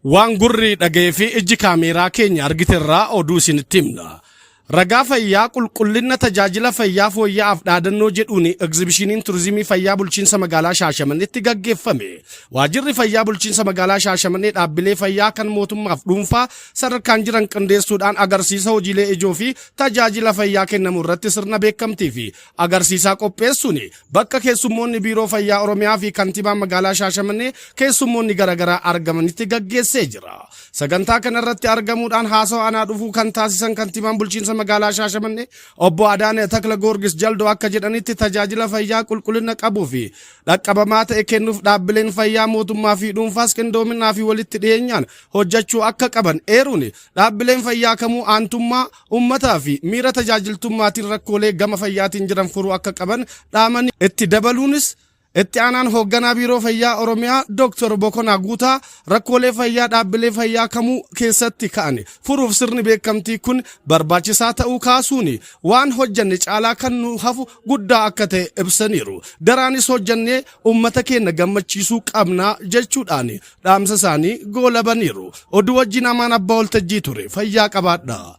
Waan gurri dhaga'ee fi ijji kaameeraa keenya argiterraa oduu isinitti himna. Ragaa fayyaa qulqullina tajaajila fayyaa fooyya'aaf dhaadannoo jedhuun egzibishiniin turizimii fayyaa bulchiinsa magaalaa Shaashamanneetti gaggeeffame. Waajjirri fayyaa bulchiinsa magaalaa Shaashamannee dhaabbilee fayyaa kan mootummaaf dhuunfaa sadarkaan jiran qindeessuudhaan agarsiisa hojiilee ijoo fi tajaajila fayyaa kennamu irratti sirna beekamtii fi agarsiisaa qopheessuun bakka keessummoonni biiroo fayyaa Oromiyaa fi kantiibaan magaalaa Shaashamannee keessummoonni garaagaraa argamanitti gaggeessee jira. Sagantaa kanarratti argamuudhaan haasawaa anaa dhufuu kan taasisan kantiibaan bulchiinsa magaalaa Shaashamannee obbo Adaanee Takla Goorgis Jaldoo akka jedhanitti tajaajila fayyaa qulqullina qabuu fi dhaqqabamaa ta'e kennuuf dhaabbileen fayyaa mootummaa fi dhuunfaas qindoominaa fi walitti dhiyeenyaan hojjechuu akka qaban eeruun dhaabbileen fayyaa kamuu aantummaa uummataa fi miira tajaajiltummaatiin rakkoolee gama fayyaatiin jiran furuu akka qaban dhaamanii itti dabaluunis itti aanaan hoogganaa biiroo fayyaa Oromiyaa Dr. Bokonaa Guutaa rakkoolee fayyaa dhaabbilee fayyaa kamuu keessatti ka'an furuuf sirni beekamtii kun barbaachisaa ta'uu kaasuun waan hojjanne caalaa kan nu hafu guddaa akka ta'e ibsaniiru. Daraanis hojjannee uummata keenya gammachiisuu qabnaa jechuudhaan dhaamsa isaanii goolabaniiru. Oduu wajjin Amaan Abbaa Waltajjii ture. Fayyaa qabaadhaa.